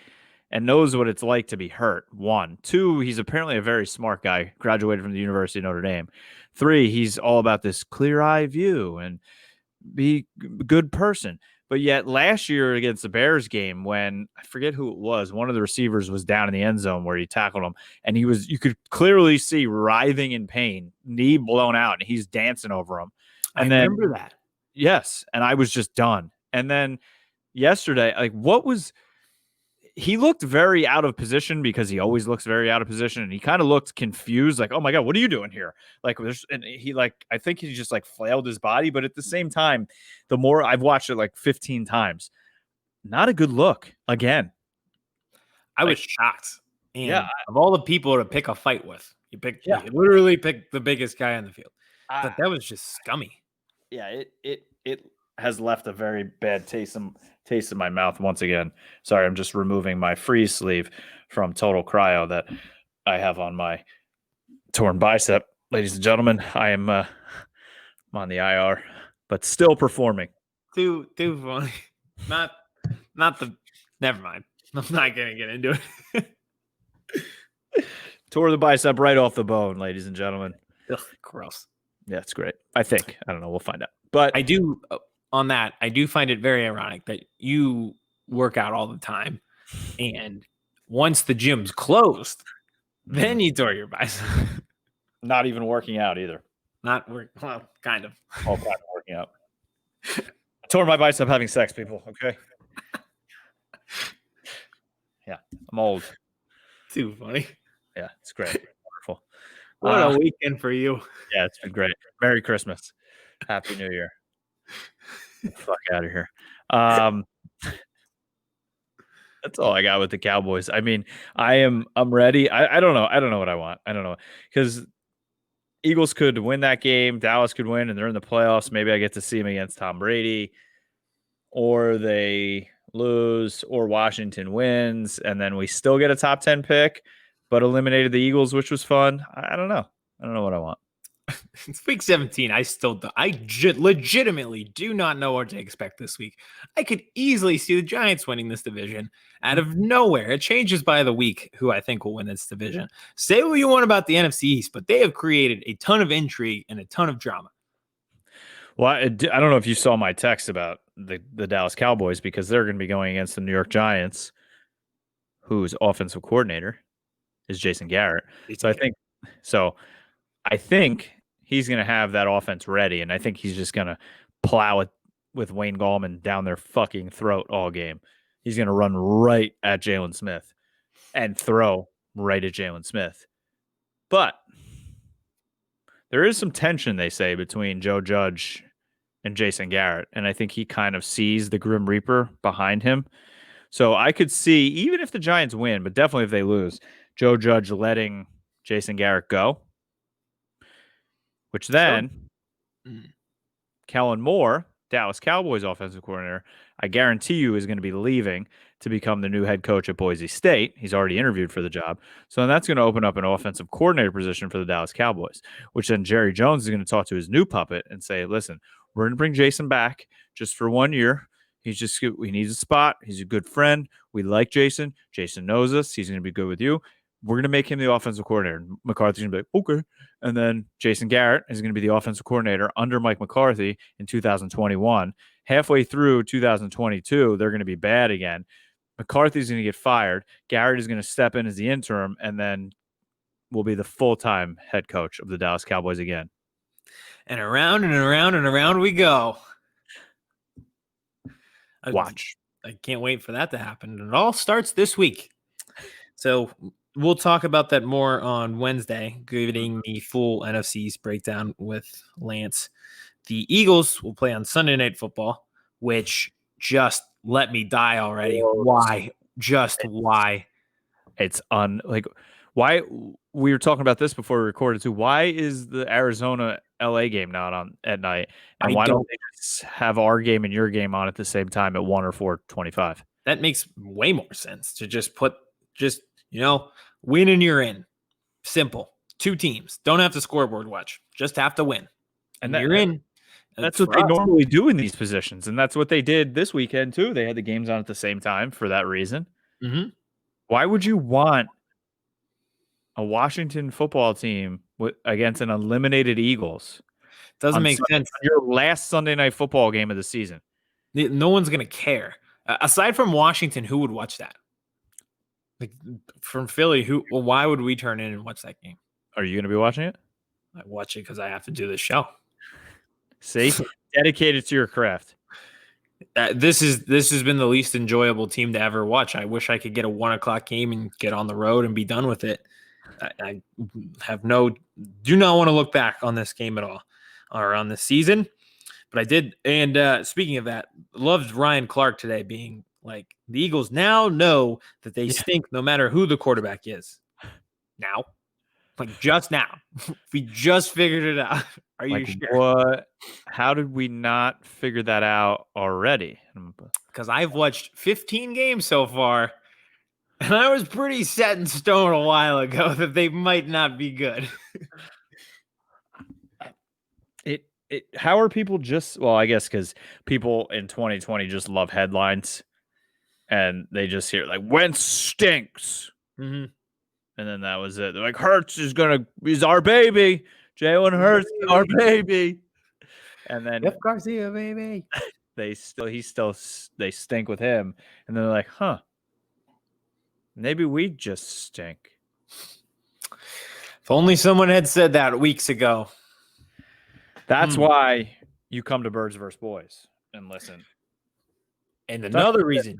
Speaker 1: and knows what it's like to be hurt. 1. 2, he's apparently a very smart guy, graduated from the University of Notre Dame. 3, he's all about this clear eye view and be a good person. But yet last year against the Bears game, when I forget who it was, one of the receivers was down in the end zone where he tackled him, and you could clearly see writhing in pain, knee blown out, and he's dancing over him. And
Speaker 2: I remember that.
Speaker 1: Yes, and I was just done. And then yesterday, he looked very out of position because he always looks very out of position, and he kind of looked confused, like, oh my God, what are you doing here? I think he just flailed his body, but at the same time, the more I've watched it 15 times, not a good look again.
Speaker 2: I was shocked. And
Speaker 1: yeah,
Speaker 2: of all the people to pick a fight with, you literally picked the biggest guy on the field. But that was just scummy.
Speaker 1: Yeah, it has left a very bad taste in my mouth once again. Sorry, I'm just removing my freeze sleeve from Total Cryo that I have on my torn bicep. Ladies and gentlemen, I'm on the IR, but still performing.
Speaker 2: Too funny. Not the. Never mind. I'm not gonna get into
Speaker 1: it. Tore the bicep right off the bone, ladies and gentlemen.
Speaker 2: Ugh, gross.
Speaker 1: Yeah, it's great. I think. I don't know. We'll find out. But
Speaker 2: I do. On that, I do find it very ironic that you work out all the time, and once the gym's closed, then you tore your bicep.
Speaker 1: Not even working out either.
Speaker 2: Not work. Well, kind of.
Speaker 1: All kind of working out. I tore my bicep having sex, people. Okay. Yeah, I'm old.
Speaker 2: Too funny.
Speaker 1: Yeah, it's great. Wonderful.
Speaker 2: What a weekend for you.
Speaker 1: Yeah, it's been great. Merry Christmas. Happy New Year. Get the fuck out of here. That's all I got with the Cowboys. I mean, I'm ready. I don't know. I don't know what I want. I don't know. Because Eagles could win that game. Dallas could win, and they're in the playoffs. Maybe I get to see them against Tom Brady. Or they lose, or Washington wins, and then we still get a top 10 pick, but eliminated the Eagles, which was fun. I don't know. I don't know what I want.
Speaker 2: It's week 17. I legitimately do not know what to expect this week. I could easily see the Giants winning this division out of nowhere. It changes by the week who I think will win this division. Say what you want about the NFC East, but they have created a ton of intrigue and a ton of drama.
Speaker 1: Well, I don't know if you saw my text about the Dallas Cowboys, because they're going to be going against the New York Giants, whose offensive coordinator is Jason Garrett. So I think he's going to have that offense ready, and I think he's just going to plow it with Wayne Gallman down their fucking throat all game. He's going to run right at Jalen Smith and throw right at Jalen Smith. But there is some tension, they say, between Joe Judge and Jason Garrett, and I think he kind of sees the Grim Reaper behind him. So I could see, even if the Giants win, but definitely if they lose, Joe Judge letting Jason Garrett go, which then Kellen Moore, Dallas Cowboys offensive coordinator, I guarantee you is going to be leaving to become the new head coach at Boise State. He's already interviewed for the job. So then that's going to open up an offensive coordinator position for the Dallas Cowboys, which then Jerry Jones is going to talk to his new puppet and say, listen, we're going to bring Jason back just for 1 year. He needs a spot. He's a good friend. We like Jason. Jason knows us. He's going to be good with you. We're going to make him the offensive coordinator. McCarthy's going to be like, okay. And then Jason Garrett is going to be the offensive coordinator under Mike McCarthy in 2021. Halfway through 2022, they're going to be bad again. McCarthy's going to get fired. Garrett is going to step in as the interim, and then will be the full-time head coach of the Dallas Cowboys again.
Speaker 2: And around and around and around we go.
Speaker 1: Watch.
Speaker 2: I can't wait for that to happen. It all starts this week. So we'll talk about that more on Wednesday, giving the full NFC East breakdown with Lance. The Eagles will play on Sunday Night Football, which just let me die already. Why? Just why?
Speaker 1: It's why we were talking about this before we recorded too. Why is the Arizona LA game not on at night? And why don't they just have our game and your game on at the same time at 1 or 4:25?
Speaker 2: That makes way more sense to just put win and you're in. Simple. 2 teams. Don't have to scoreboard watch. Just have to win. And you're in.
Speaker 1: That's what they normally do in these positions. And that's what they did this weekend too. They had the games on at the same time for that reason.
Speaker 2: Mm-hmm.
Speaker 1: Why would you want a Washington football team against an eliminated Eagles?
Speaker 2: Doesn't make sense.
Speaker 1: Your last Sunday night football game of the season.
Speaker 2: No one's going to care. Aside from Washington, who would watch that? Like from Philly, why would we turn in and watch that game?
Speaker 1: Are you going to be watching it?
Speaker 2: I watch it because I have to do this show.
Speaker 1: See? Dedicated to your craft.
Speaker 2: This has been the least enjoyable team to ever watch. I wish I could get a 1:00 game and get on the road and be done with it. I do not want to look back on this game at all or on this season, but I did. And speaking of that, loved Ryan Clark today being like, the Eagles now know that they stink no matter who the quarterback is. Now, like just now, we just figured it out. Are you sure?
Speaker 1: What? How did we not figure that out already?
Speaker 2: Because I've watched 15 games so far, and I was pretty set in stone a while ago that they might not be good.
Speaker 1: How are people I guess because people in 2020 just love headlines, and they just hear like Wentz stinks.
Speaker 2: Mm-hmm.
Speaker 1: And then that was it. They're like, Hurts is our baby. Jalen Hurts is our baby. And then
Speaker 2: Jeff Garcia, baby.
Speaker 1: They stink with him. And they're like, huh, maybe we just stink.
Speaker 2: If only someone had said that weeks ago.
Speaker 1: That's why you come to Birds vs. Boys and listen.
Speaker 2: And another reason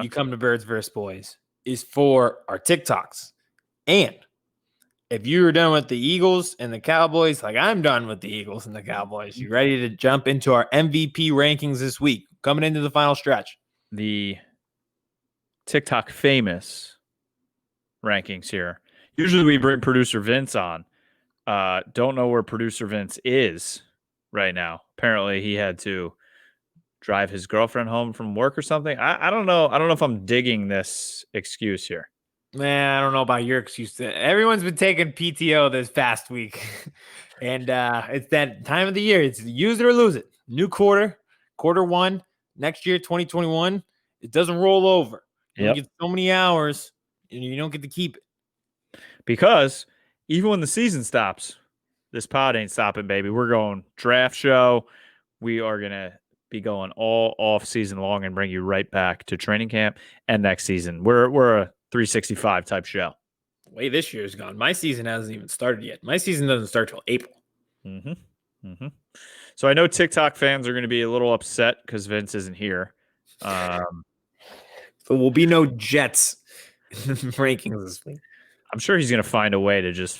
Speaker 2: you come to Birds vs. Boys is for our TikToks. And if you're done with the Eagles and the Cowboys, like I'm done with the Eagles and the Cowboys, you ready to jump into our MVP rankings this week, coming into the final stretch?
Speaker 1: The TikTok famous rankings here. Usually we bring producer Vince on. Don't know where producer Vince is right now. Apparently he had to drive his girlfriend home from work or something. I don't know. I don't know if I'm digging this excuse here.
Speaker 2: Man, I don't know about your excuse. Everyone's been taking PTO this past week. And it's that time of the year. It's use it or lose it. New quarter 1, next year, 2021. It doesn't roll over. You get so many hours and you don't get to keep it.
Speaker 1: Because even when the season stops, this pod ain't stopping, baby. We're going draft show. We are going to be going all off season long and bring you right back to training camp and next season. We're a 365 type show.
Speaker 2: The way this year's gone. My season hasn't even started yet. My season doesn't start till April.
Speaker 1: Mm-hmm. Mm-hmm. So I know TikTok fans are going to be a little upset because Vince isn't here.
Speaker 2: There will be no Jets rankings this week.
Speaker 1: I'm sure he's going to find a way to just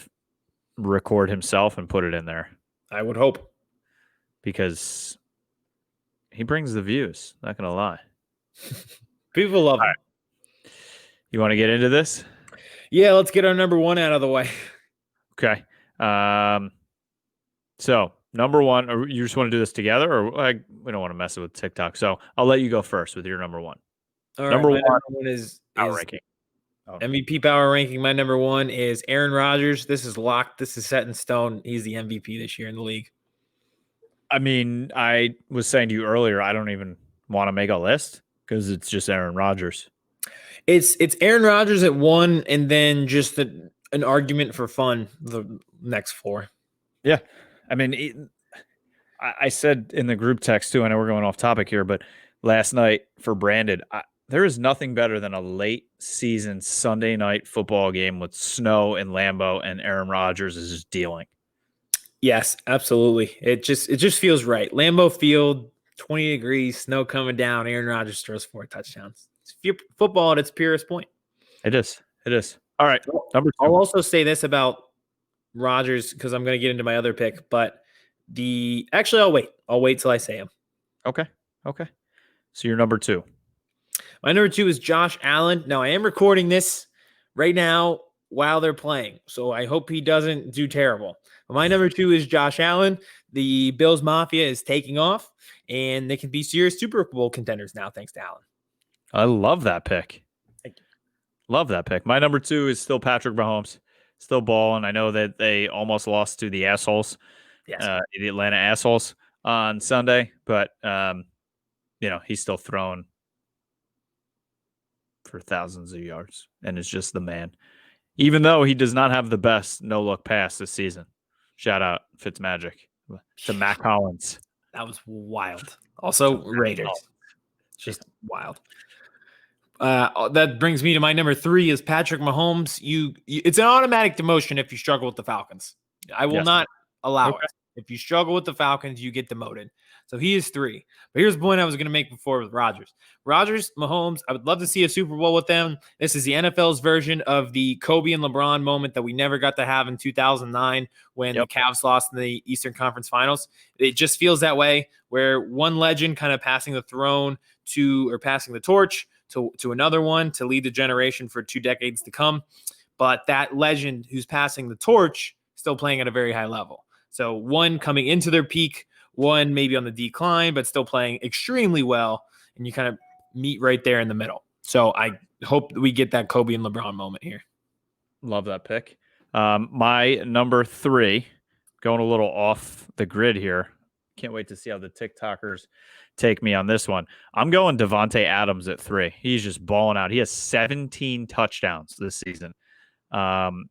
Speaker 1: record himself and put it in there.
Speaker 2: I would hope.
Speaker 1: Because he brings the views. Not going to lie.
Speaker 2: People love him.
Speaker 1: You want to get into this?
Speaker 2: Yeah, let's get our number 1 out of the way.
Speaker 1: Okay. So number 1, or you just want to do this together, or we don't want to mess with TikTok. So I'll let you go first with your number 1.
Speaker 2: All
Speaker 1: number
Speaker 2: right,
Speaker 1: one
Speaker 2: number 1 is
Speaker 1: ranking.
Speaker 2: MVP power ranking. My number 1 is Aaron Rodgers. This is locked. This is set in stone. He's the MVP this year in the league.
Speaker 1: I mean, I was saying to you earlier, I don't even want to make a list because it's just Aaron Rodgers.
Speaker 2: It's Aaron Rodgers at 1, and then just an argument for fun the next 4.
Speaker 1: Yeah, I mean, I said in the group text too. I know we're going off topic here, but last night for Brandon, there is nothing better than a late season Sunday night football game with snow in Lambeau, and Aaron Rodgers is just dealing.
Speaker 2: Yes, absolutely. It just feels right. Lambeau Field, 20 degrees, snow coming down. Aaron Rodgers throws 4 touchdowns. It's football at its purest point.
Speaker 1: It is. All right. Number 2.
Speaker 2: I'll also say this about Rodgers because I'm going to get into my other pick, but I'll wait. I'll wait till I say him.
Speaker 1: Okay. So you're number 2.
Speaker 2: My number 2 is Josh Allen. Now, I am recording this right now while they're playing, so I hope he doesn't do terrible. But my number 2 is Josh Allen. The Bills Mafia is taking off, and they can be serious Super Bowl contenders now, thanks to Allen.
Speaker 1: I love that pick.
Speaker 2: Thank you.
Speaker 1: Love that pick. My number 2 is still Patrick Mahomes. Still balling. I know that they almost lost to the assholes,
Speaker 2: Yes.
Speaker 1: the Atlanta assholes on Sunday, but he's still thrown for thousands of yards and is just the man. Even though he does not have the best no-look pass this season. Shout out Fitzmagic to Mac Hollins.
Speaker 2: That was wild. Also, Raiders. Just wild. That brings me to my number 3 is Patrick Mahomes. It's an automatic demotion if you struggle with the Falcons. I will not allow it. If you struggle with the Falcons, you get demoted. So he is 3. But here's the point I was going to make before with Rodgers. Rodgers, Mahomes, I would love to see a Super Bowl with them. This is the NFL's version of the Kobe and LeBron moment that we never got to have in 2009 when the Cavs lost in the Eastern Conference Finals. It just feels that way, where one legend kind of passing the torch to another one to lead the generation for 2 decades to come. But that legend who's passing the torch still playing at a very high level. So one coming into their peak, one maybe on the decline, but still playing extremely well. And you kind of meet right there in the middle. So I hope that we get that Kobe and LeBron moment here.
Speaker 1: Love that pick. My number 3, going a little off the grid here. Can't wait to see how the TikTokers take me on this one. I'm going Davante Adams at 3. He's just balling out. He has 17 touchdowns this season.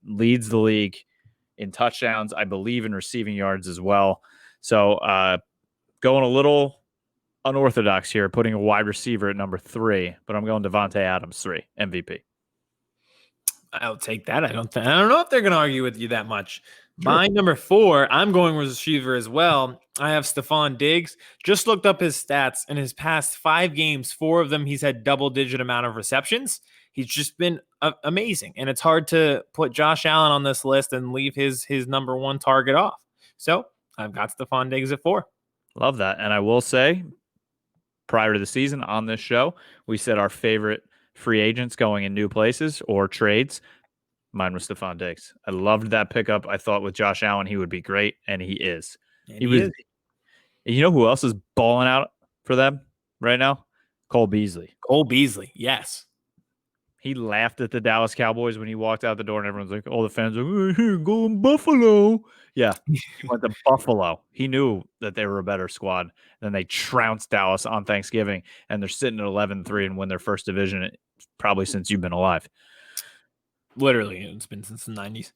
Speaker 1: Leads the league in touchdowns, I believe in receiving yards as well. So going a little unorthodox here, putting a wide receiver at number 3, but I'm going Davante Adams 3, MVP.
Speaker 2: I'll take that. I don't know if they're going to argue with you that much. Sure. My number 4, I'm going with receiver as well. I have Stephon Diggs. Just looked up his stats. In his past 5 games, 4 of them, he's had double-digit amount of receptions. He's just been amazing. And it's hard to put Josh Allen on this list and leave his number 1 target off. So I've got Stephon Diggs at 4.
Speaker 1: Love that. And I will say, prior to the season on this show, we said our favorite free agents going in new places or trades. Mine was Stephon Diggs. I loved that pickup. I thought with Josh Allen, he would be great, and he is. He was. You know who else is balling out for them right now? Cole Beasley.
Speaker 2: Cole Beasley, yes.
Speaker 1: He laughed at the Dallas Cowboys when he walked out the door, and everyone's like, all the fans are like, here, go in Buffalo. Yeah, he went to Buffalo. He knew that they were a better squad. Then they trounced Dallas on Thanksgiving, and they're sitting at 11-3 and win their first division probably since you've been alive.
Speaker 2: Literally, it's been since the 90s.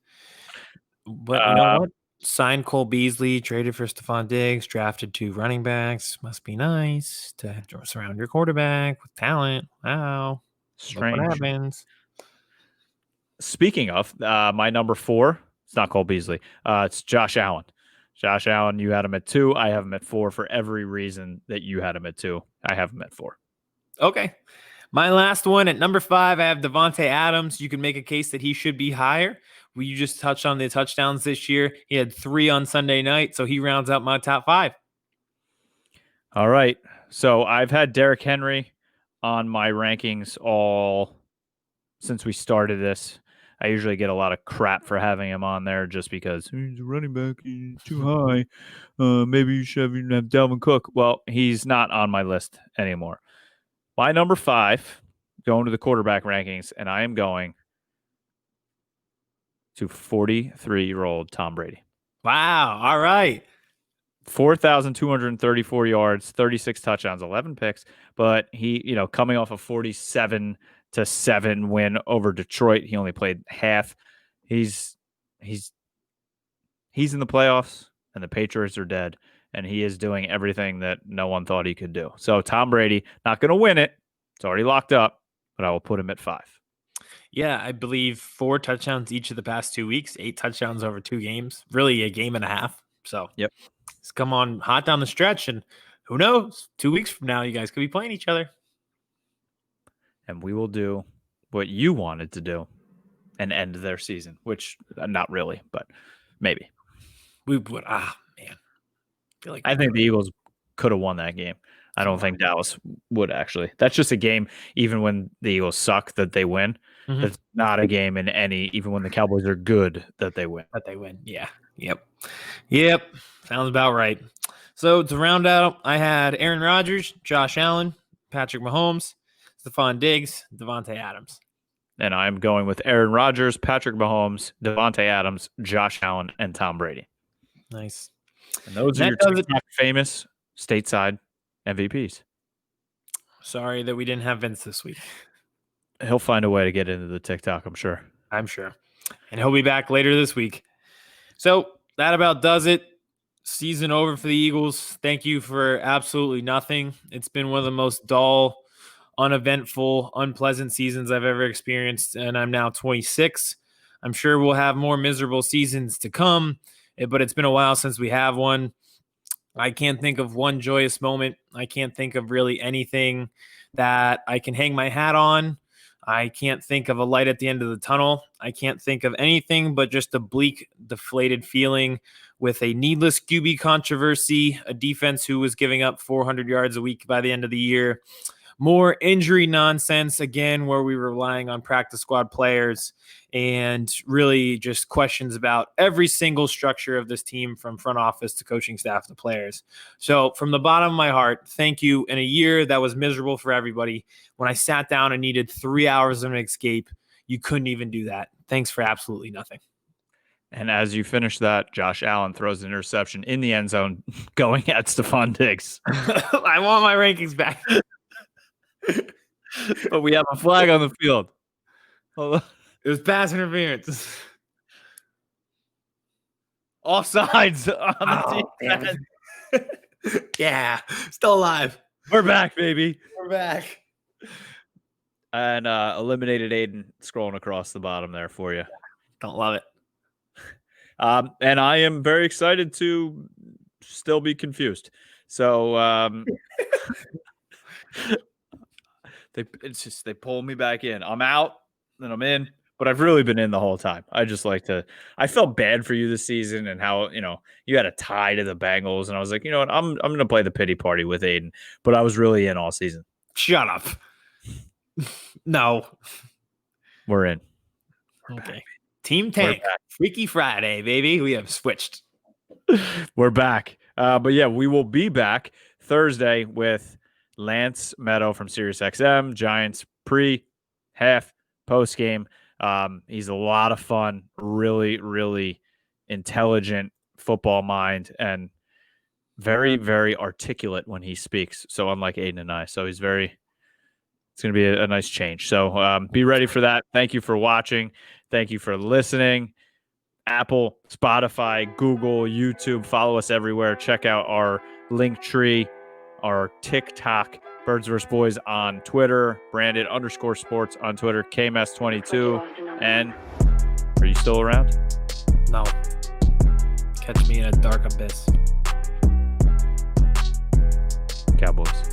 Speaker 2: But you know what? Signed Cole Beasley, traded for Stephon Diggs, drafted 2 running backs. Must be nice to surround your quarterback with talent. Wow.
Speaker 1: Strange.
Speaker 2: Look what happens.
Speaker 1: Speaking of, my number 4, it's not Cole Beasley. It's Josh Allen. Josh Allen, you had him at 2. I have him at 4 for every reason that you had him at 2. I have him at 4.
Speaker 2: Okay. My last one at number 5, I have Davante Adams. You can make a case that he should be higher. You just touched on the touchdowns this year. He had 3 on Sunday night, so he rounds out my top 5.
Speaker 1: All right. So I've had Derrick Henry on my rankings all since we started this. I usually get a lot of crap for having him on there just because he's a running back, he's too high. Maybe you should even have Dalvin Cook. Well, he's not on my list anymore. My number 5, going to the quarterback rankings, and I am going to 43-year-old Tom Brady.
Speaker 2: Wow. All right.
Speaker 1: 4,234 yards, 36 touchdowns, 11 picks, but he, coming off a 47-7 win over Detroit, he only played half. He's in the playoffs, and the Patriots are dead, and he is doing everything that no one thought he could do. So Tom Brady, not going to win it. It's already locked up, but I will put him at 5.
Speaker 2: Yeah, I believe 4 touchdowns each of the past 2 weeks, 8 touchdowns over 2 games, really a game and a half. So
Speaker 1: yep,
Speaker 2: it's come on hot down the stretch, and who knows, 2 weeks from now, you guys could be playing each other.
Speaker 1: And we will do what you wanted to do and end their season, which not really, but maybe.
Speaker 2: We would, man.
Speaker 1: I think the Eagles could have won that game. I don't think Dallas would actually. That's just a game, even when the Eagles suck, that they win. Mm-hmm. That's not a game in any, even when the Cowboys are good, that they win.
Speaker 2: Yeah. Yep. Sounds about right. So to round out, I had Aaron Rodgers, Josh Allen, Patrick Mahomes, Stephon Diggs, Davante Adams.
Speaker 1: And I'm going with Aaron Rodgers, Patrick Mahomes, Davante Adams, Josh Allen, and Tom Brady.
Speaker 2: Nice.
Speaker 1: And those are your TikTok famous stateside MVPs.
Speaker 2: Sorry that we didn't have Vince this week.
Speaker 1: He'll find a way to get into the TikTok, I'm sure.
Speaker 2: And he'll be back later this week. So that about does it. Season over for the Eagles. Thank you for absolutely nothing. It's been one of the most dull, uneventful, unpleasant seasons I've ever experienced, and I'm now 26. I'm sure we'll have more miserable seasons to come, but it's been a while since we have one. I can't think of one joyous moment. I can't think of really anything that I can hang my hat on. I can't think of a light at the end of the tunnel. I can't think of anything but just a bleak, deflated feeling with a needless QB controversy, a defense who was giving up 400 yards a week by the end of the year, more injury nonsense, again, where we were relying on practice squad players, and really just questions about every single structure of this team, from front office to coaching staff to players. So from the bottom of my heart, thank you. In a year that was miserable for everybody, when I sat down and needed 3 hours of an escape, you couldn't even do that. Thanks for absolutely nothing.
Speaker 1: And as you finish that, Josh Allen throws an interception in the end zone going at Stephon Diggs.
Speaker 2: I want my rankings back.
Speaker 1: But we have a flag on the field.
Speaker 2: Hold on. It was pass interference.
Speaker 1: Offsides on the defense.
Speaker 2: Yeah, still alive.
Speaker 1: We're back, baby.
Speaker 2: We're back.
Speaker 1: And Eliminated Aidan scrolling across the bottom there for you.
Speaker 2: Don't love it.
Speaker 1: And I am very excited to still be confused. So they pull me back in. I'm out, then I'm in. But I've really been in the whole time. I felt bad for you this season and how, you had a tie to the Bengals. And I was like, you know what? I'm going to play the pity party with Aidan. But I was really in all season.
Speaker 2: Shut up. No.
Speaker 1: We're in.
Speaker 2: Okay. Team Tank. Freaky Friday, baby. We have switched.
Speaker 1: We're back. But yeah, we will be back Thursday with Lance Meadow from SiriusXM, Giants pre-half, post-game. He's a lot of fun, really, really intelligent football mind, and very, very articulate when he speaks. So unlike Aidan and I, so it's going to be a nice change. So be ready for that. Thank you for watching. Thank you for listening. Apple, Spotify, Google, YouTube, follow us everywhere. Check out our Linktree, our TikTok, Birds vs. Boys on Twitter, branded _sports on Twitter, Kmess22. And are you still around?
Speaker 2: No. Catch me in a dark abyss.
Speaker 1: Cowboys.